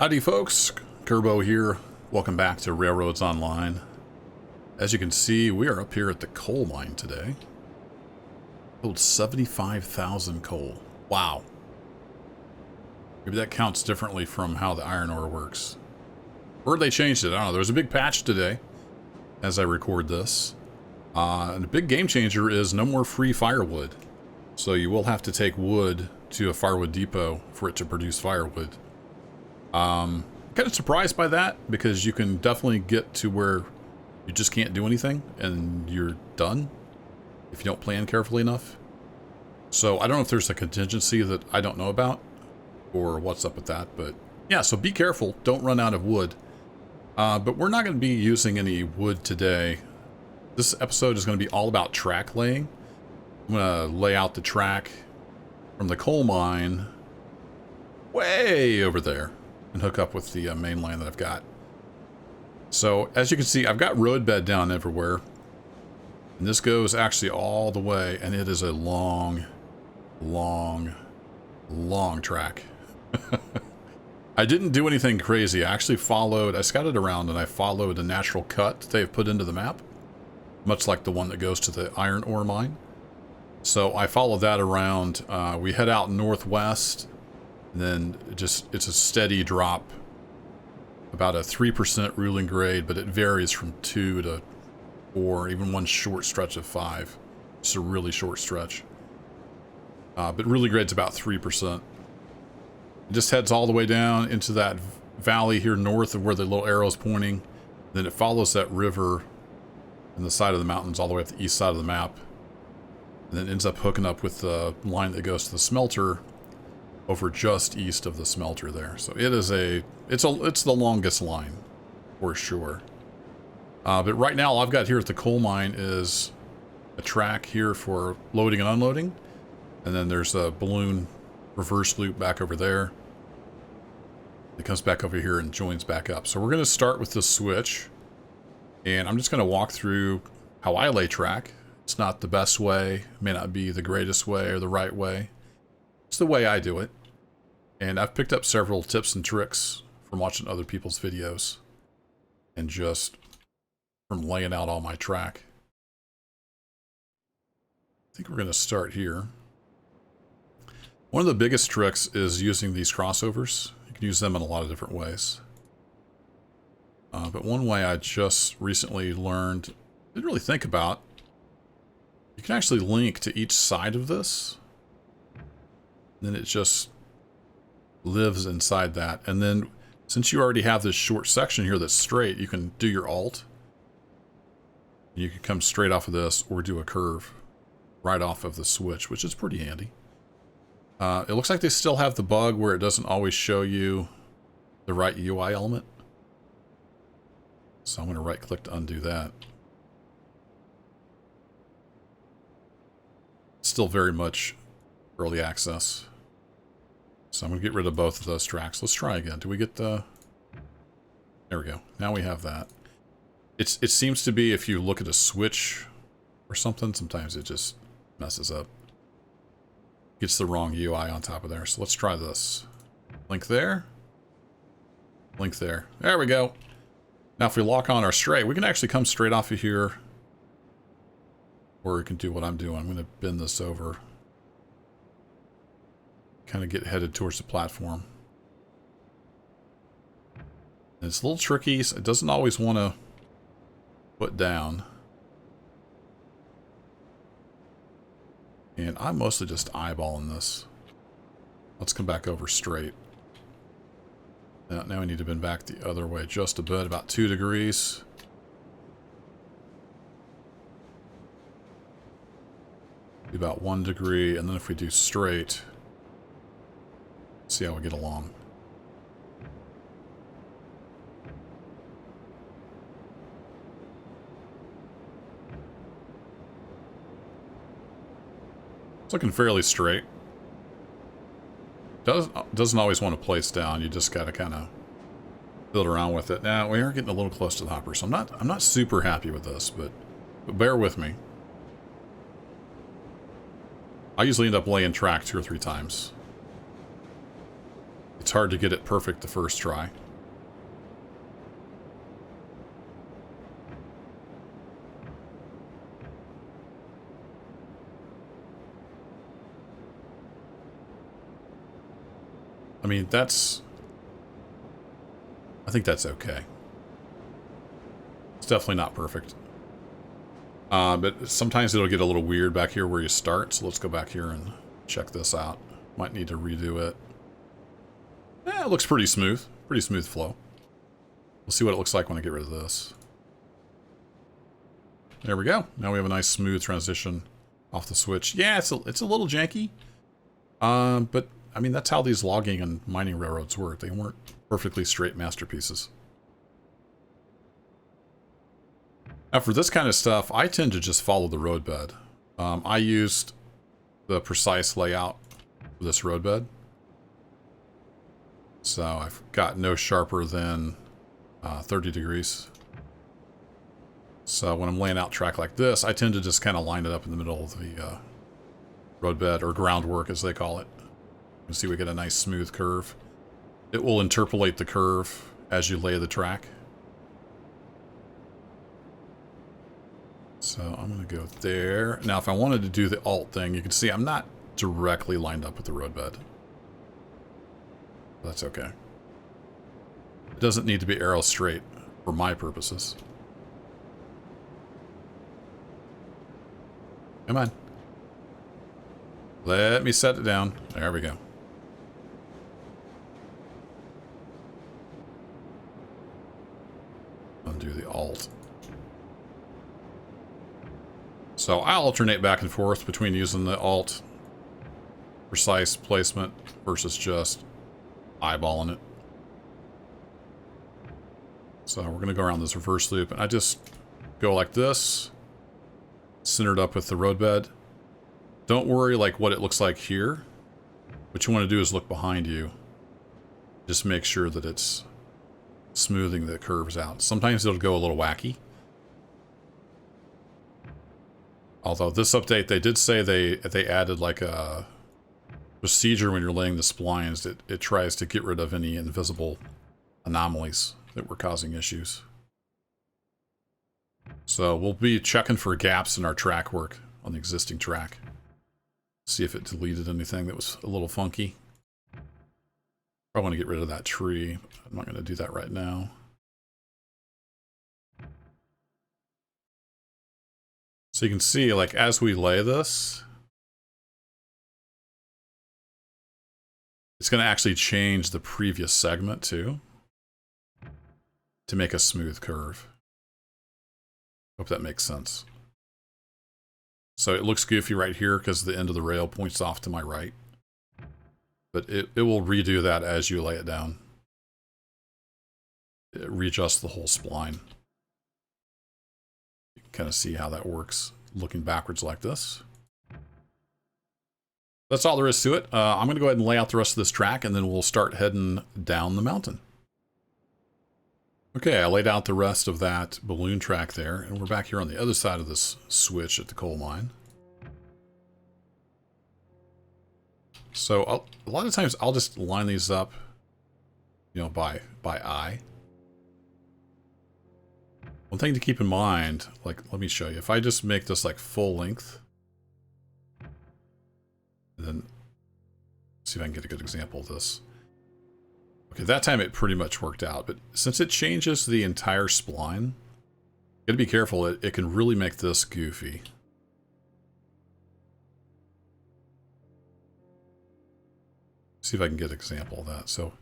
Howdy folks, Kerbo here. Welcome back to Railroads Online. As you can see, we are up here at the coal mine today. Sold 75,000 coal. Wow. Maybe that counts differently from how the iron ore works. Or they changed it, I don't know. There was a big patch today as I record this. And the big game changer is no more free firewood. So you will have to take wood to a firewood depot for it to produce firewood. Kind of surprised by that because you can definitely get to where you just can't do anything and you're done if you don't plan carefully enough. So I don't know if there's a contingency that I don't know about or what's up with that, but yeah, so be careful. Don't run out of wood. But we're not going to be using any wood today. This episode is going to be all about track laying. I'm going to lay out the track from the coal mine way over there and hook up with the main line that I've got. So as you can see, I've got roadbed down everywhere. And this goes actually all the way, and it is a long, long, long track. I didn't do anything crazy. I actually I scouted around and I followed a natural cut they've put into the map, much like the one that goes to the iron ore mine. So I followed that around. We head out northwest, and then it's a steady drop, about a 3% ruling grade, but it varies from 2 to 4, even one short stretch of 5. It's a really short stretch. But ruling grade's about 3%. It just heads all the way down into that valley here north of where the little arrow's pointing. Then it follows that river in the side of the mountains all the way up the east side of the map. And then ends up hooking up with the line that goes to the smelter over just east of the smelter there. So it's the longest line for sure. But right now all I've got here at the coal mine is a track here for loading and unloading. And then there's a balloon reverse loop back over there. It comes back over here and joins back up. So we're going to start with this switch. And I'm just going to walk through how I lay track. It's not the best way, may not be the greatest way or the right way. It's the way I do it. And I've picked up several tips and tricks from watching other people's videos and just from laying out all my track. I think we're going to start here. One of the biggest tricks is using these crossovers. You can use them in a lot of different ways. But one way I just recently learned, didn't really think about, you can actually link to each side of this. Then it just lives inside that. And then since you already have this short section here that's straight, you can do your alt. You can come straight off of this or do a curve right off of the switch, which is pretty handy. It looks like they still have the bug where it doesn't always show you the right UI element. So I'm going to right click to undo that. Still very much early access. So I'm going to get rid of both of those tracks. Let's try again. Do we get the... There we go. Now we have that. It seems to be if you look at a switch or something, sometimes it just messes up. Gets the wrong UI on top of there. So let's try this. Link there. Link there. There we go. Now if we lock on our straight, we can actually come straight off of here. Or we can do what I'm doing. I'm going to bend this over. Kind of get headed towards the platform. And it's a little tricky. So it doesn't always want to put down. And I'm mostly just eyeballing this. Let's come back over straight. Now we need to bend back the other way just a bit, about 2 degrees. About 1 degree, and then if we do straight, see how we get along. It's looking fairly straight. Doesn't always want to place down. You just got to kind of fiddle around with it. Now we are getting a little close to the hopper, so I'm not super happy with this, but bear with me. I usually end up laying track 2 or 3 times. It's hard to get it perfect the first try. I mean, I think that's okay. It's definitely not perfect. But sometimes it'll get a little weird back here where you start, so let's go back here and check this out. Might need to redo it. It looks pretty smooth. Pretty smooth flow. We'll see what it looks like when I get rid of this. There we go. Now we have a nice smooth transition off the switch. Yeah, it's a little janky. But, I mean, that's how these logging and mining railroads work. They weren't perfectly straight masterpieces. Now, for this kind of stuff, I tend to just follow the roadbed. I used the precise layout for this roadbed. So I've got no sharper than 30 degrees. So when I'm laying out track like this, I tend to just kind of line it up in the middle of the roadbed, or groundwork as they call it. You can see we get a nice smooth curve. It will interpolate the curve as you lay the track. So I'm going to go there. Now if I wanted to do the alt thing, you can see I'm not directly lined up with the roadbed. That's okay. It doesn't need to be arrow straight for my purposes. Come on. Let me set it down. There we go. Undo the alt. So I'll alternate back and forth between using the alt precise placement versus just eyeballing it. So we're going to go around this reverse loop, and I just go like this, centered up with the roadbed. Don't worry like what it looks like here. What you want to do is look behind you. Just make sure that it's smoothing the curves out. Sometimes it'll go a little wacky. Although this update, they did say they added like a procedure when you're laying the splines. It tries to get rid of any invisible anomalies that were causing issues. So we'll be checking for gaps in our track work on the existing track. See if it deleted anything that was a little funky. I want to get rid of that tree. I'm not going to do that right now. So you can see, like, as we lay this, it's going to actually change the previous segment too, to make a smooth curve. Hope that makes sense. So it looks goofy right here because the end of the rail points off to my right. But it will redo that as you lay it down. It readjusts the whole spline. You can kind of see how that works looking backwards like this. That's all there is to it. I'm going to go ahead and lay out the rest of this track, and then we'll start heading down the mountain. Okay, I laid out the rest of that balloon track there, and we're back here on the other side of this switch at the coal mine. So a lot of times I'll just line these up, you know, by eye. One thing to keep in mind, like, let me show you. If I just make this like full length, and then see if I can get a good example of this. Okay, that time it pretty much worked out, but since it changes the entire spline, you gotta be careful. It can really make this goofy. See if I can get an example of that. So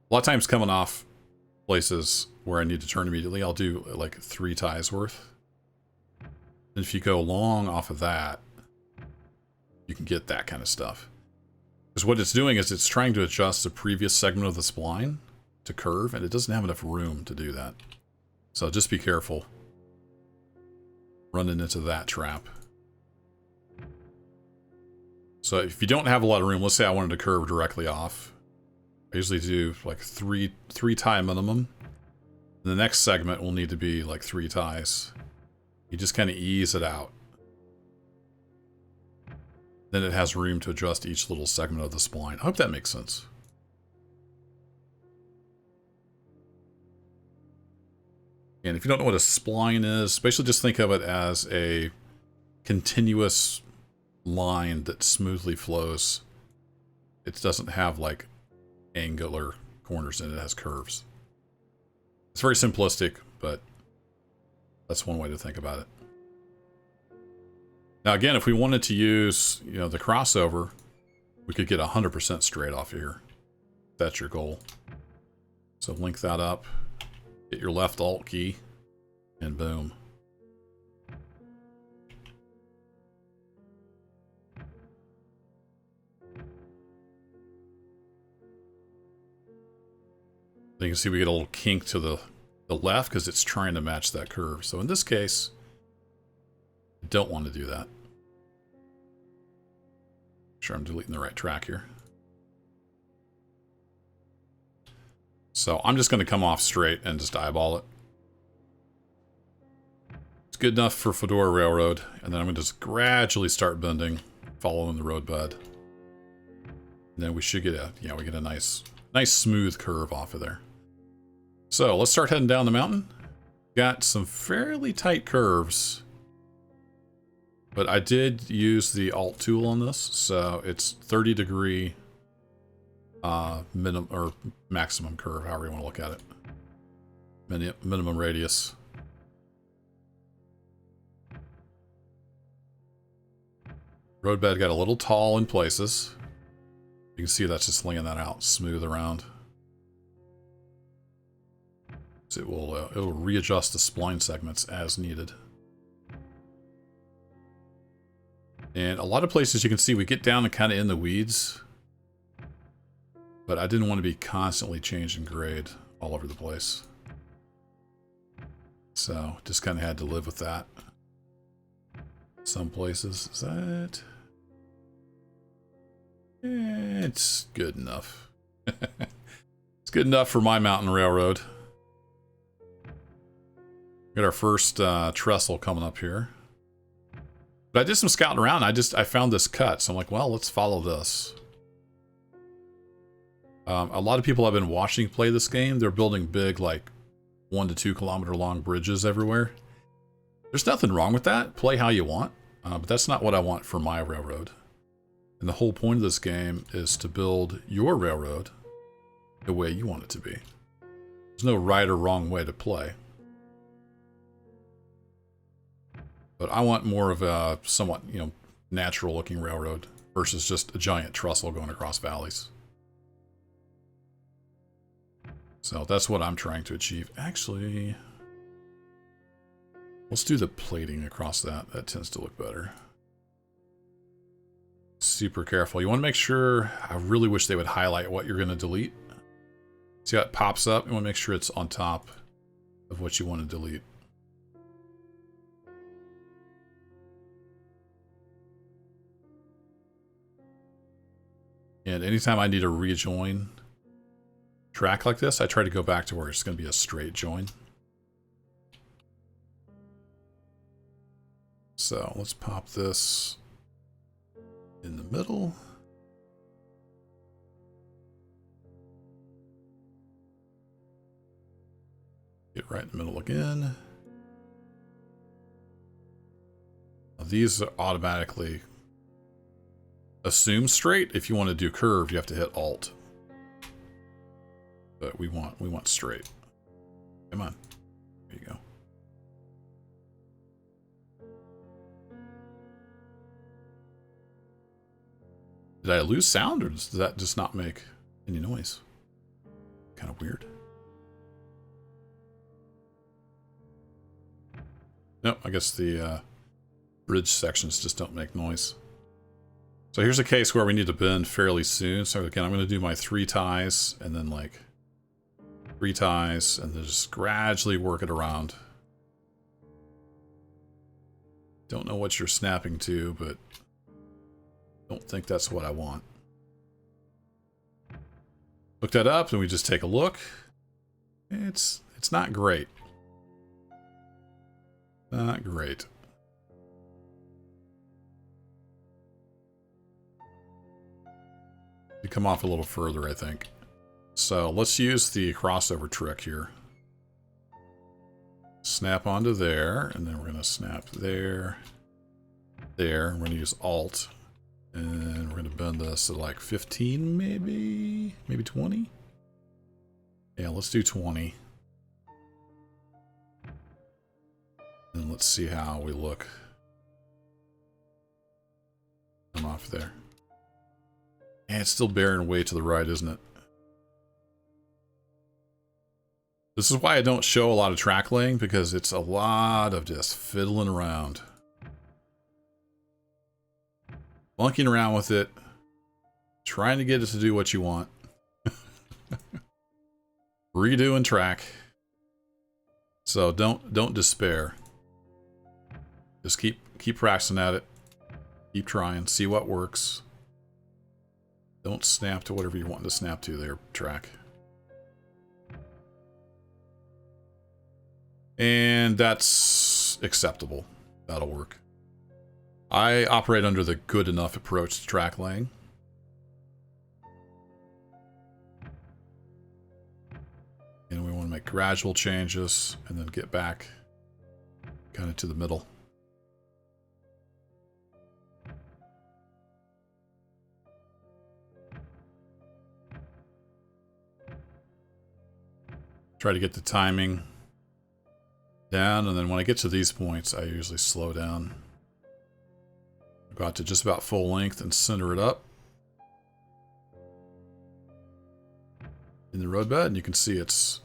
a lot of times coming off places where I need to turn immediately, I'll do like 3 ties worth. And if you go long off of that, you can get that kind of stuff. Because what it's doing is it's trying to adjust the previous segment of the spline to curve, and it doesn't have enough room to do that. So just be careful running into that trap. So if you don't have a lot of room, let's say I wanted to curve directly off, I usually do like three tie minimum. And the next segment will need to be like 3 ties. You just kind of ease it out. Then it has room to adjust each little segment of the spline. I hope that makes sense. And if you don't know what a spline is, basically just think of it as a continuous line that smoothly flows. It doesn't have like angular corners in it, it has curves. It's very simplistic, but that's one way to think about it. Now again, if we wanted to use, you know, the crossover, we could get 100% straight off of here. That's your goal. So link that up, hit your left Alt key, and boom. You can see we get a little kink to the left because it's trying to match that curve. So in this case, I don't want to do that. Make sure I'm deleting the right track here. So I'm just going to come off straight and just eyeball it. It's good enough for Fedora Railroad, and then I'm going to just gradually start bending, following the road bed. And then we should get a, we get a nice smooth curve off of there. So let's start heading down the mountain. Got some fairly tight curves, but I did use the Alt tool on this, so it's 30-degree minimum or maximum curve, however you want to look at it. Minimum radius. Roadbed got a little tall in places. You can see that's just laying that out smooth around. So it'll readjust the spline segments as needed. And a lot of places you can see we get down and kind of in the weeds, but I didn't want to be constantly changing grade all over the place. So just kind of had to live with that. Some places, is that? It's good enough. It's good enough for my mountain railroad. Got our first trestle coming up here. But I did some scouting around. I found this cut, so I'm like, well, let's follow this. A lot of people I've been watching play this game, they're building big, like 1 to 2 kilometer long bridges everywhere. There's nothing wrong with that. Play how you want, but that's not what I want for my railroad. And the whole point of this game is to build your railroad the way you want it to be. There's no right or wrong way to play. But I want more of a somewhat, natural looking railroad versus just a giant trestle going across valleys. So that's what I'm trying to achieve. Actually, let's do the plating across that. That tends to look better. Super careful. You want to make sure, I really wish they would highlight what you're going to delete. See how it pops up? You want to make sure it's on top of what you want to delete. And anytime I need to rejoin track like this, I try to go back to where it's going to be a straight join. So let's pop this in the middle. Get right in the middle again. Now these are automatically assume straight. If you want to do curve, you have to hit Alt. But we want straight. Come on. There you go. Did I lose sound, or does that just not make any noise? Kind of weird. Nope, I guess the bridge sections just don't make noise. So here's a case where we need to bend fairly soon. So again, I'm going to do my 3 ties and then like 3 ties and then just gradually work it around. Don't know what you're snapping to, but don't think that's what I want. Look that up and we just take a look. It's not great. Not great. You come off a little further, I think. So let's use the crossover trick here. Snap onto there, and then we're going to snap there, there. We're going to use Alt, and we're going to bend this to like 15 maybe? Maybe 20? Yeah, let's do 20. And let's see how we look. Come off there. And it's still bearing way to the right, isn't it? This is why I don't show a lot of track laying, because it's a lot of just fiddling around. Monkeying around with it. Trying to get it to do what you want. Redoing track. So don't despair. Just keep practicing at it. Keep trying. See what works. Don't snap to whatever you want to snap to there, track. And that's acceptable. That'll work. I operate under the good enough approach to track laying. And we want to make gradual changes and then get back kind of to the middle. Try to get the timing down, and then when I get to these points, I usually slow down. Go out to just about full length and center it up in the roadbed, and you can see it's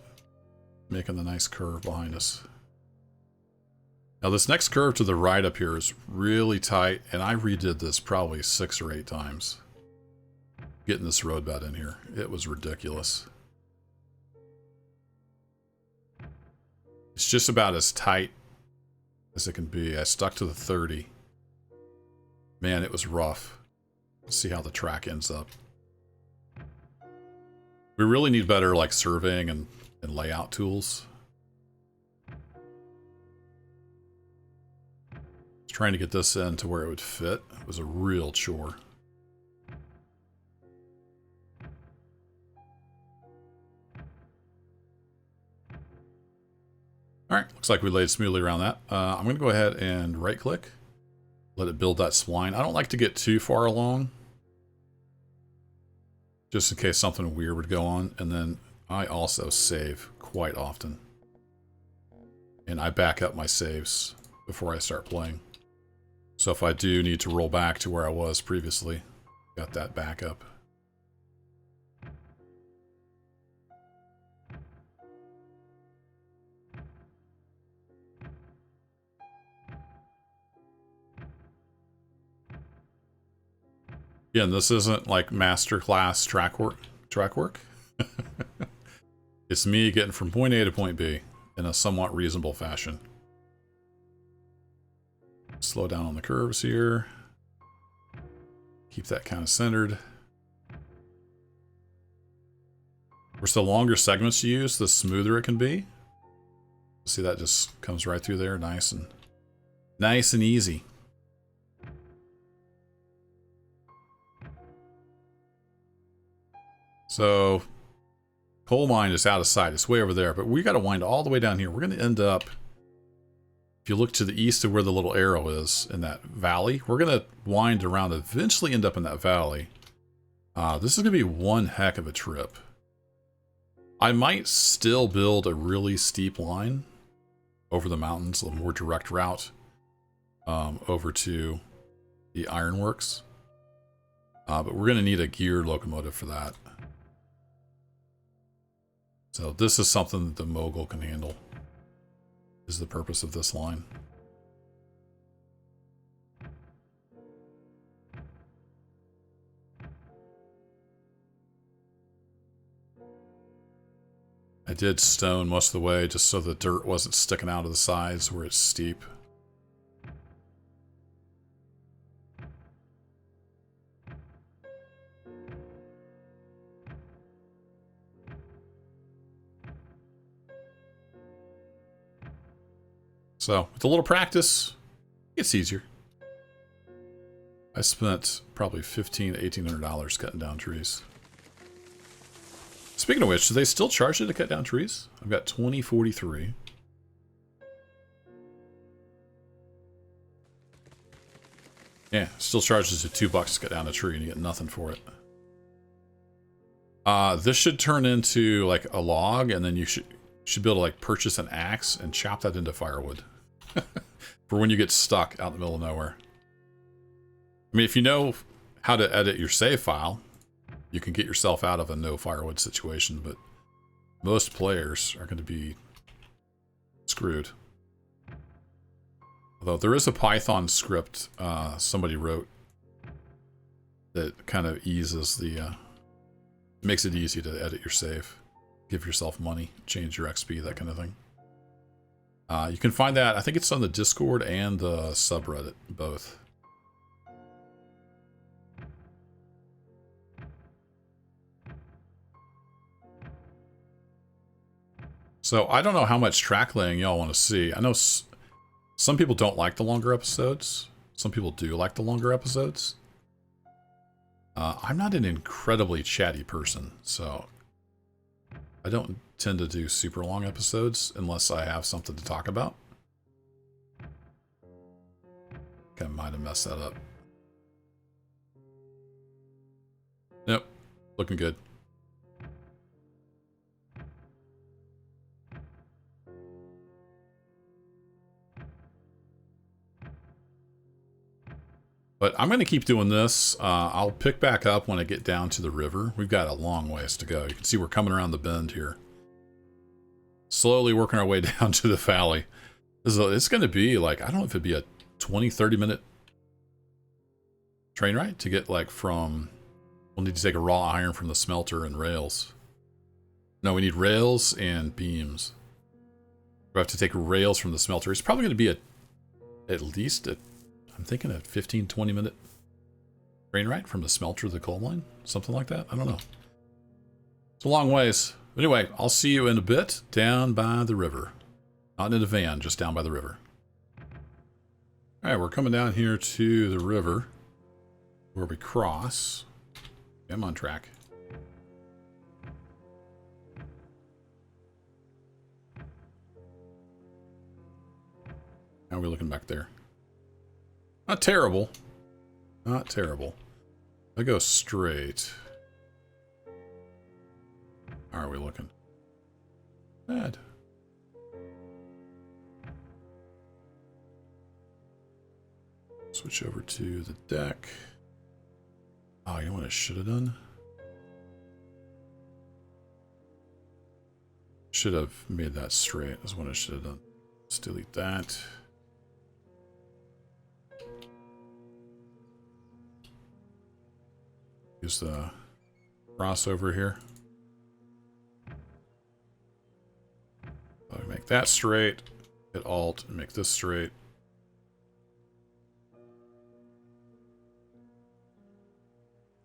making the nice curve behind us. Now this next curve to the right up here is really tight, and I redid this probably 6 or 8 times. Getting this roadbed in here. It was ridiculous. It's just about as tight as it can be. I stuck to the 30. Man, it was rough. Let's see how the track ends up. We really need better like surveying and layout tools. Trying to get this in to where it would fit was a real chore. Alright, looks like we laid smoothly around that. I'm going to go ahead and right-click. Let it build that spline. I don't like to get too far along, just in case something weird would go on. And then I also save quite often. And I back up my saves before I start playing. So if I do need to roll back to where I was previously, got that backup. Again, this isn't like masterclass track work. It's me getting from point A to point B in a somewhat reasonable fashion. Slow down on the curves here. Keep that kind of centered. Of course, the longer segments you use, the smoother it can be. See, that just comes right through there, nice and easy. So, coal mine is out of sight. It's way over there, but we got to wind all the way down here. We're going to end up, if you look to the east of where the little arrow is in that valley, we're going to wind around, eventually end up in that valley. This is going to be one heck of a trip. I might still build a really steep line over the mountains, a more direct route over to the ironworks. But we're going to need a geared locomotive for that. So this is something that the mogul can handle, is the purpose of this line. I did stone most of the way just so the dirt wasn't sticking out of the sides where it's steep. So, with a little practice, it gets easier. I spent probably $1,500 to $1,800 cutting down trees. Speaking of which, do they still charge you to cut down trees? I've got 2043. Yeah, still charges you $2 to get down a tree and you get nothing for it. This should turn into like a log, and then you should be able to like purchase an axe and chop that into firewood for when you get stuck out in the middle of nowhere. I mean, if you know how to edit your save file, you can get yourself out of a no firewood situation, but most players are going to be screwed. Although there is a Python script somebody wrote that kind of eases the... makes it easy to edit your save. Give yourself money, change your XP, that kind of thing. You can find that, I think it's on the Discord and the subreddit, both. So I don't know how much track laying y'all want to see. I know some people don't like the longer episodes. Some people do like the longer episodes. I'm not an incredibly chatty person, so I don't tend to do super long episodes unless I have something to talk about. I might have messed that up. Nope, looking good. But I'm going to keep doing this. I'll pick back up when I get down to the river. We've got a long ways to go. You can see we're coming around the bend here. Slowly working our way down to the valley. It's going to be like, I don't know if it'd be a 20-30 minute train ride to get like from... We'll need to take a raw iron from the smelter and rails. No, we need rails and beams. We have to take rails from the smelter. It's probably going to be at least I'm thinking a 15-20 minute train ride from the smelter to the coal mine. Something like that. I don't know. It's a long ways. Anyway, I'll see you in a bit down by the river. Not in a van, just down by the river. Alright, we're coming down here to the river where we cross. I'm on track. How are we looking back there? Not terrible. Not terrible. I go straight. How are we looking? Bad. Switch over to the deck. Oh, you know what I should have done? Should have made that straight, is what I should have done. Let's delete that. Use the crossover here. So make that straight. Hit Alt and make this straight.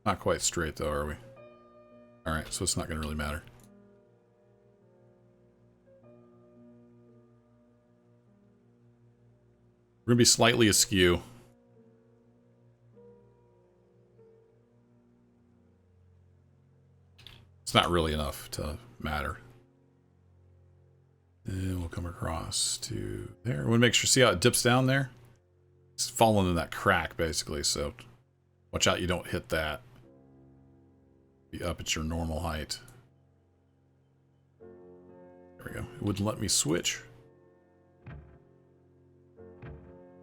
Not quite straight though, are we? Alright, so it's not going to really matter. We're going to be slightly askew. It's not really enough to matter. And we'll come across to there. We want to make sure, see how it dips down there? It's falling in that crack, basically, so watch out you don't hit that. Be up at your normal height. There we go. It wouldn't let me switch.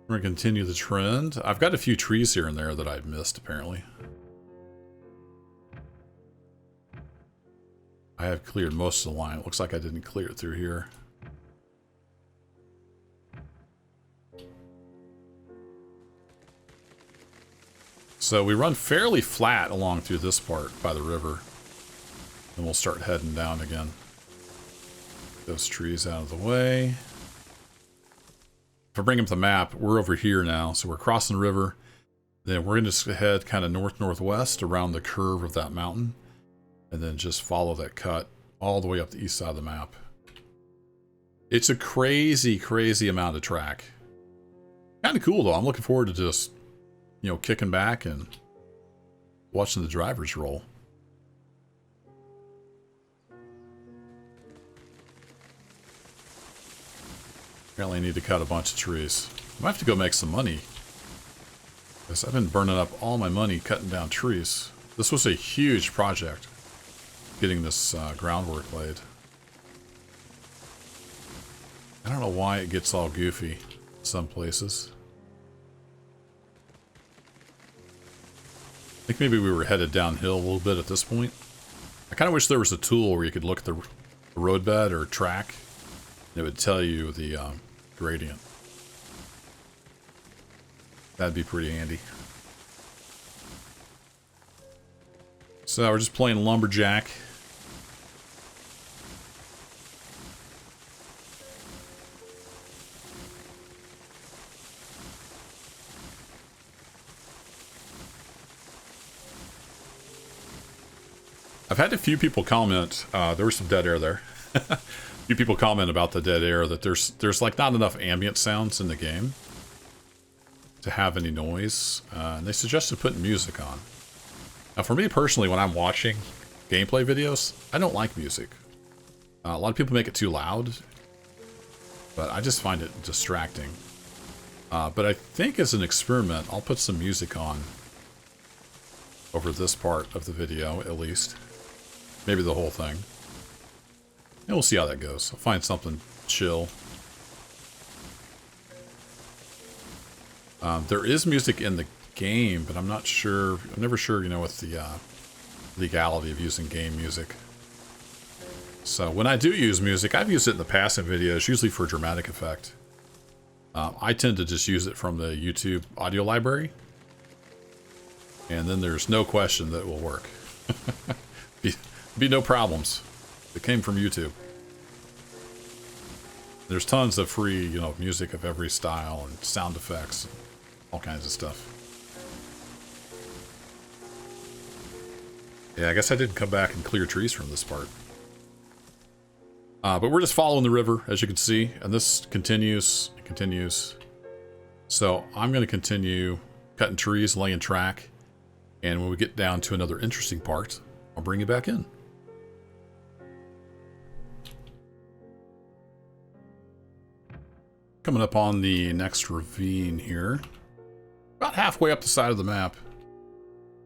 We're going to continue the trend. I've got a few trees here and there that I've missed, apparently. I have cleared most of the line. It looks like I didn't clear it through here. So we run fairly flat along through this part by the river. And we'll start heading down again. Those trees out of the way. If I bring up the map, we're over here now. So we're crossing the river. Then we're going to just head kind of north-northwest around the curve of that mountain. And then just follow that cut all the way up the east side of the map. It's a crazy, crazy amount of track. Kind of cool, though. I'm looking forward to just, you know, kicking back and watching the drivers roll. Apparently I need to cut a bunch of trees. I might have to go make some money Because I've been burning up all my money cutting down trees. This was a huge project, getting this groundwork laid. I don't know why it gets all goofy in some places. I think maybe we were headed downhill a little bit at this point. I kind of wish there was a tool where you could look at the roadbed or track, and it would tell you the gradient. That'd be pretty handy. So we're just playing lumberjack. I've had a few people comment, there was some dead air there. A few people comment about the dead air, that there's like not enough ambient sounds in the game to have any noise. And they suggested putting music on. Now for me personally, when I'm watching gameplay videos, I don't like music. A lot of people make it too loud, but I just find it distracting. But I think as an experiment, I'll put some music on over this part of the video, at least. Maybe the whole thing. And we'll see how that goes. I'll find something chill. There is music in the game, but I'm not sure. I'm never sure, you know, with the legality of using game music. So when I do use music, I've used it in the past in videos, usually for dramatic effect. I tend to just use it from the YouTube audio library. And then there's no question that it will work. Be no problems. It came from YouTube. There's tons of free, you know, music of every style and sound effects, and all kinds of stuff. Yeah, I guess I didn't come back and clear trees from this part. But we're just following the river, as you can see, and this continues and continues. So I'm going to continue cutting trees, laying track, and when we get down to another interesting part, I'll bring you back in. Coming up on the next ravine here. About halfway up the side of the map.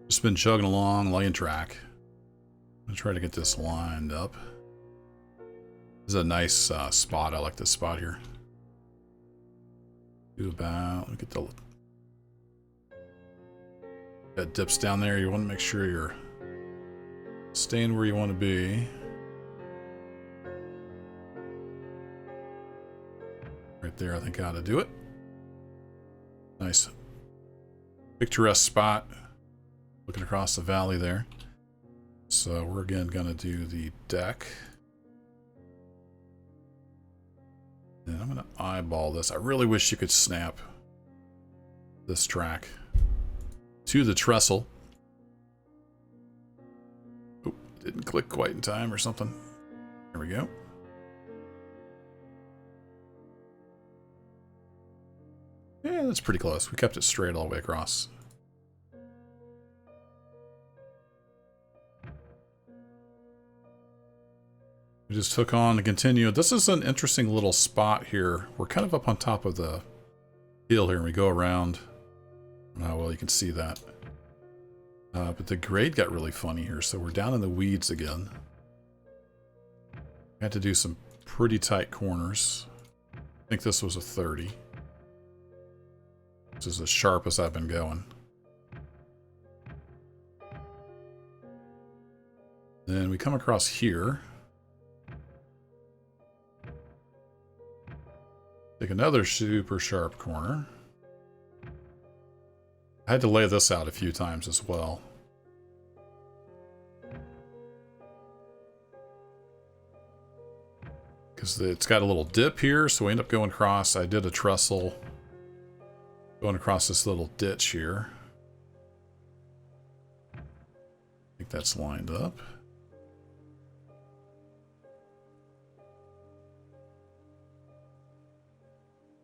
Just been chugging along, laying track. I'm going to try to get this lined up. This is a nice spot. I like this spot here. Do about, look at the... Got dips down there. You want to make sure you're staying where you want to be. Right there, I think I ought to do it. Nice picturesque spot. Looking across the valley there. So we're again going to do the deck. And I'm going to eyeball this. I really wish you could snap this track to the trestle. Oop, didn't click quite in time or something. There we go. Yeah, that's pretty close. We kept it straight all the way across. We just took on to continue. This is an interesting little spot here. We're kind of up on top of the hill here, and we go around. Oh, well, you can see that. But the grade got really funny here, so we're down in the weeds again. Had to do some pretty tight corners. I think this was a 30. This is as sharp as I've been going. Then we come across here. Take another super sharp corner. I had to lay this out a few times as well. Because it's got a little dip here, so we end up going across. I did a trestle going across this little ditch here. I think that's lined up.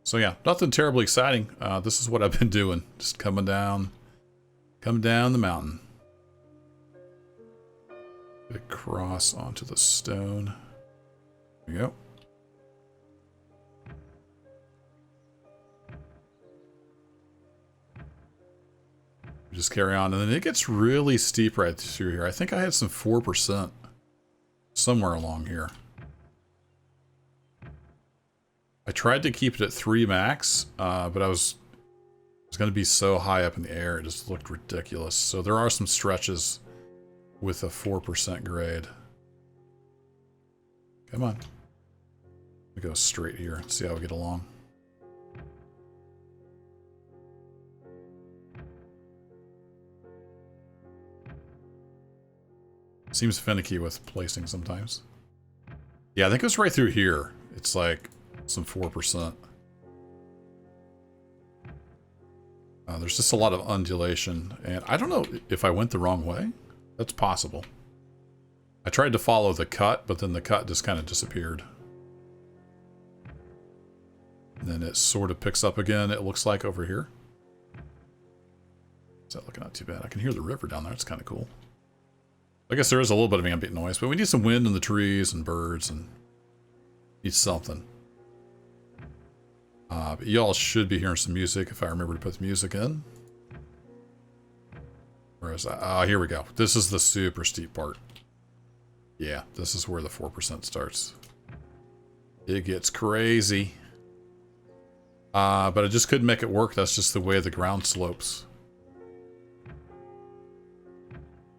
So yeah, nothing terribly exciting. This is what I've been doing. Just coming down the mountain. Get across onto the stone. There we go. Just carry on, and then it gets really steep right through here. I think I had some 4% somewhere along here. I tried to keep it at 3 max, but I was going to be so high up in the air, it just looked ridiculous. So there are some stretches with a 4% grade. Come on. We go straight here and see how we get along. Seems finicky with placing sometimes. Yeah, I think it was right through here. It's like some 4%. There's just a lot of undulation, and I don't know if I went the wrong way. That's possible. I tried to follow the cut, but then the cut just kind of disappeared. And then it sort of picks up again, it looks like, over here. Is that looking not too bad? I can hear the river down there. It's kind of cool. I guess there is a little bit of ambient noise, but we need some wind in the trees and birds and need something. But y'all should be hearing some music if I remember to put the music in. Where is that? Ah, here we go. This is the super steep part. Yeah, this is where the 4% starts. It gets crazy. But I just couldn't make it work. That's just the way the ground slopes.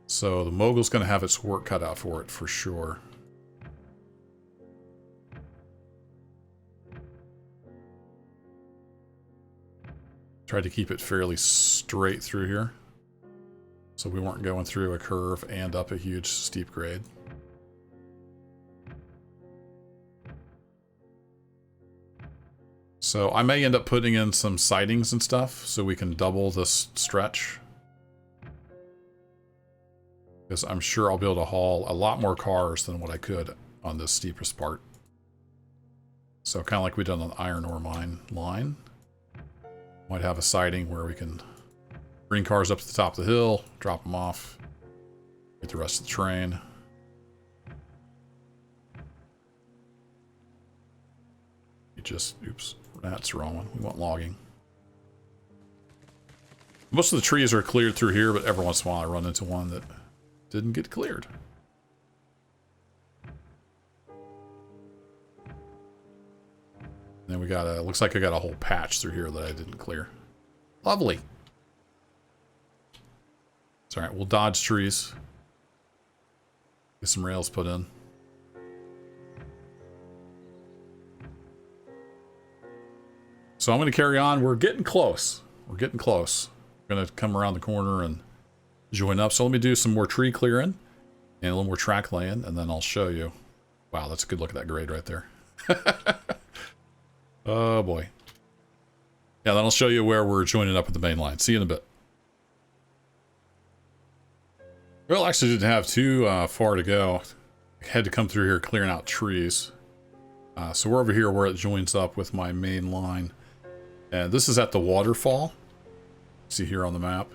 So the mogul's going to have its work cut out for it, for sure. Tried to keep it fairly straight through here, so we weren't going through a curve and up a huge steep grade. So I may end up putting in some sidings and stuff so we can double this stretch. Because I'm sure I'll be able to haul a lot more cars than what I could on this steepest part. So kind of like we did on the iron ore mine line. Might have a siding where we can bring cars up to the top of the hill, drop them off, get the rest of the train. You just, oops, that's the wrong one. We want logging. Most of the trees are cleared through here, but every once in a while I run into one that didn't get cleared. Then we got a, looks like I got a whole patch through here that I didn't clear. Lovely. It's alright, we'll dodge trees. Get some rails put in. So I'm going to carry on. We're getting close. We're getting close. We're going to come around the corner and join up. So let me do some more tree clearing and a little more track laying, and then I'll show you. Wow, that's a good look at that grade right there. Oh boy. Yeah, then I'll show you where we're joining up with the main line. See you in a bit. Well, actually didn't have too far to go. I had to come through here clearing out trees. So we're over here where it joins up with my main line. And this is at the waterfall. See here on the map.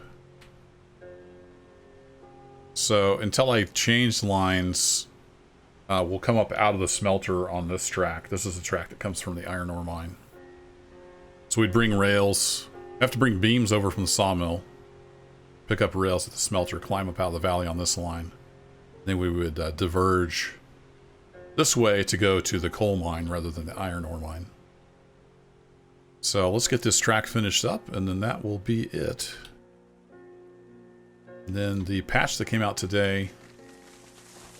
So until I change lines, we'll come up out of the smelter on this track. This is the track that comes from the iron ore mine. So we'd bring rails. We have to bring beams over from the sawmill. Pick up rails at the smelter, climb up out of the valley on this line. Then we would diverge this way to go to the coal mine rather than the iron ore mine. So let's get this track finished up, and then that will be it. And then the patch that came out today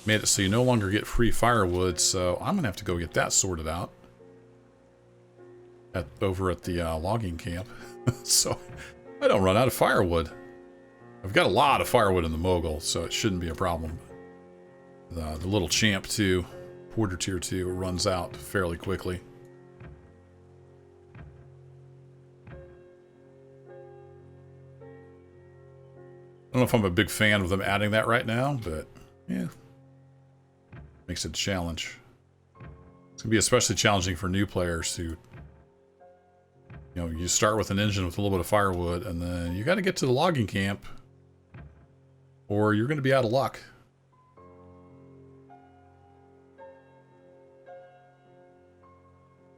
made it so you no longer get free firewood, so I'm going to have to go get that sorted out over at the logging camp. So I don't run out of firewood. I've got a lot of firewood in the mogul, so it shouldn't be a problem. The little champ 2, Porter Tier 2, runs out fairly quickly. I don't know if I'm a big fan of them adding that right now, but yeah. Makes it a challenge. It's going to be especially challenging for new players who, you know, you start with an engine with a little bit of firewood, and then you got to get to the logging camp, or you're going to be out of luck.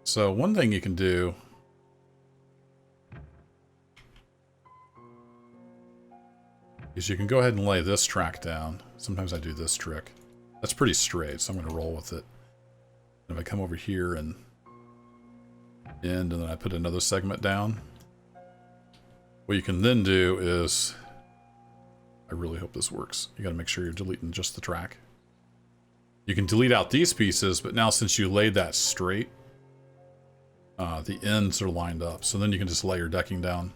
So one thing you can do is you can go ahead and lay this track down. Sometimes I do this trick. That's pretty straight, so I'm going to roll with it. And if I come over here and end, and then I put another segment down, what you can then do is, I really hope this works. You got to make sure you're deleting just the track. You can delete out these pieces, but now since you laid that straight, the ends are lined up. So then you can just lay your decking down.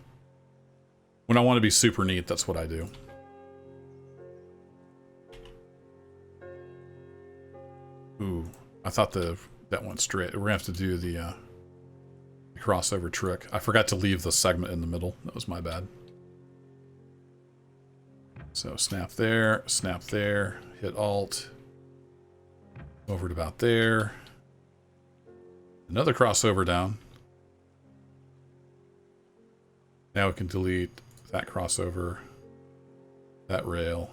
When I want to be super neat, that's what I do. Ooh, I thought that went straight. We're going to have to do the crossover trick. I forgot to leave the segment in the middle. That was my bad. So snap there, hit Alt, over to about there. Another crossover down. Now we can delete that crossover, that rail.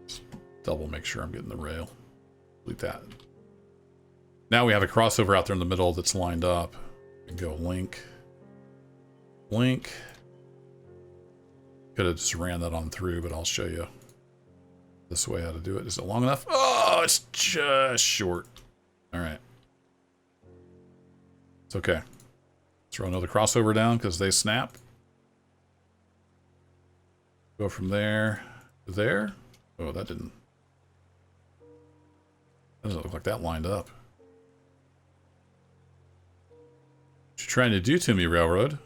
Just double make sure I'm getting the rail. Delete that. Now we have a crossover out there in the middle that's lined up. We can go link, link. Could have just ran that on through, but I'll show you this way how to do it. Is it long enough? Oh, it's just short. All right. It's okay. Throw another crossover down because they snap. Go from there to there. Oh, that doesn't look like that lined up. What you trying to do to me, Railroad?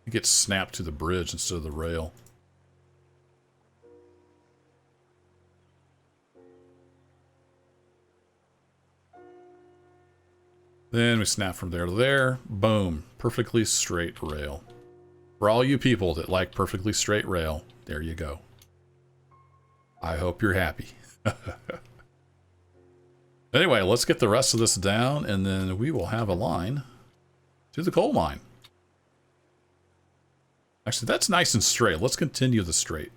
It gets snapped to the bridge instead of the rail. Then we snap from there to there. Boom. Perfectly straight rail. For all you people that like perfectly straight rail, there you go. I hope you're happy. Anyway, let's get the rest of this down, and then we will have a line to the coal mine. Actually, that's nice and straight. Let's continue the straight.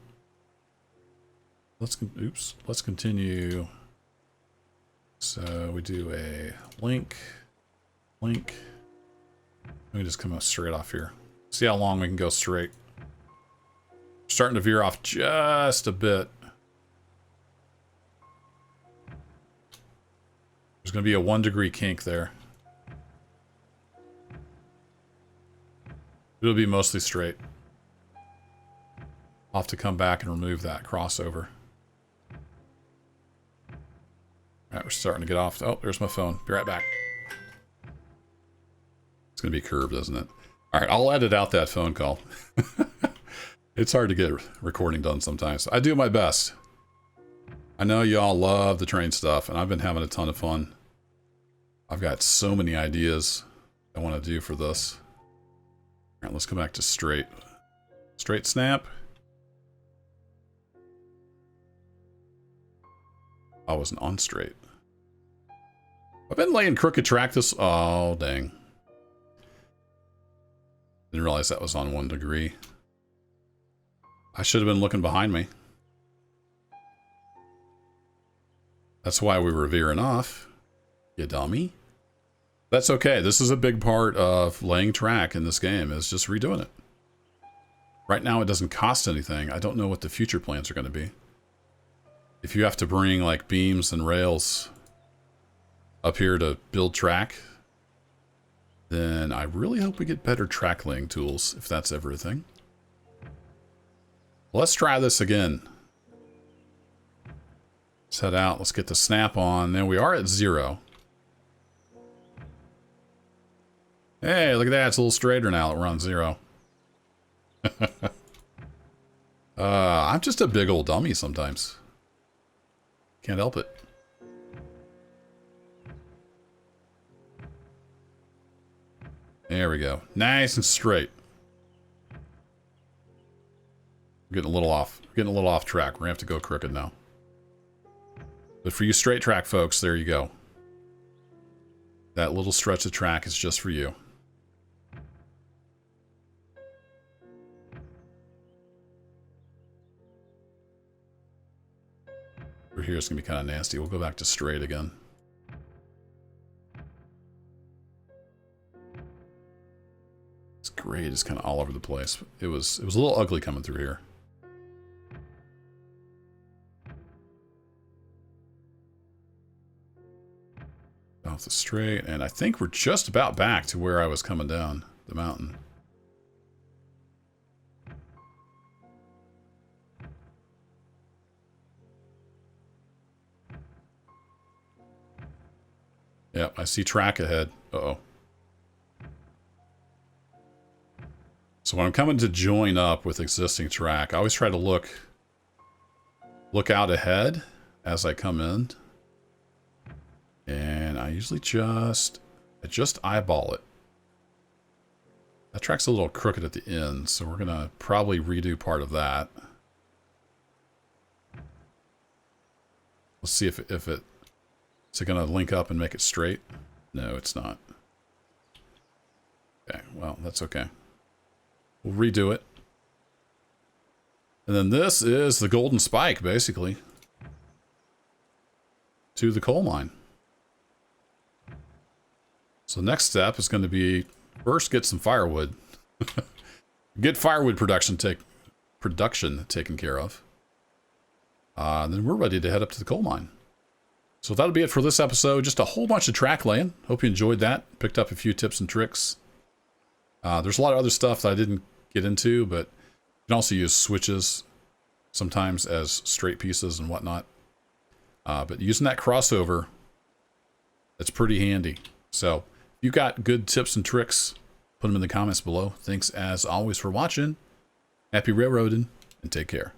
Let's continue. So we do a link. Link. Let me just come straight off here. See how long we can go straight. Starting to veer off just a bit. There's going to be a 1 degree kink there. It'll be mostly straight. I'll have to come back and remove that crossover. Alright, we're starting to get off. Oh, there's my phone. Be right back. It's going to be curved, isn't it? Alright, I'll edit out that phone call. It's hard to get recording done sometimes. I do my best. I know y'all love the train stuff, and I've been having a ton of fun. I've got so many ideas I want to do for this. Alright, let's come back to straight. Straight snap. I wasn't on straight. I've been laying crooked track this... Oh, dang. Didn't realize that was on 1 degree. I should have been looking behind me. That's why we were veering off. You dummy. That's okay. This is a big part of laying track in this game, is just redoing it. Right now it doesn't cost anything. I don't know what the future plans are going to be. If you have to bring like beams and rails up here to build track, then I really hope we get better track laying tools, if that's ever a thing. Let's try this again. Let's head out. Let's get the snap on. Now we are at 0. Hey, look at that. It's a little straighter now that we're on 0. I'm just a big old dummy sometimes. Can't help it. There we go. Nice and straight. Getting a little off. Getting a little off track. We're gonna have to go crooked now. But for you straight track folks, there you go. That little stretch of track is just for you. Over here it's gonna be kind of nasty. We'll go back to straight again. Let's grade is kind of all over the place. It was a little ugly coming through here. Off the straight, and I think we're just about back to where I was coming down the mountain. Yep, I see track ahead. Uh-oh. So when I'm coming to join up with existing track, I always try to look out ahead as I come in. And I usually just eyeball it. That track's a little crooked at the end, so we're gonna probably redo part of that. Let's see if is it gonna link up and make it straight? No, it's not. Okay, well, that's okay. We'll redo it. And then this is the golden spike, basically, to the coal mine. So the next step is going to be first get some firewood. Get firewood production taken care of. Then we're ready to head up to the coal mine. So that'll be it for this episode. Just a whole bunch of track laying. Hope you enjoyed that. Picked up a few tips and tricks. There's a lot of other stuff that I didn't get into, but you can also use switches sometimes as straight pieces and whatnot. But using that crossover, that's pretty handy. So if you got good tips and tricks, put them in the comments below. Thanks as always for watching. Happy railroading and take care.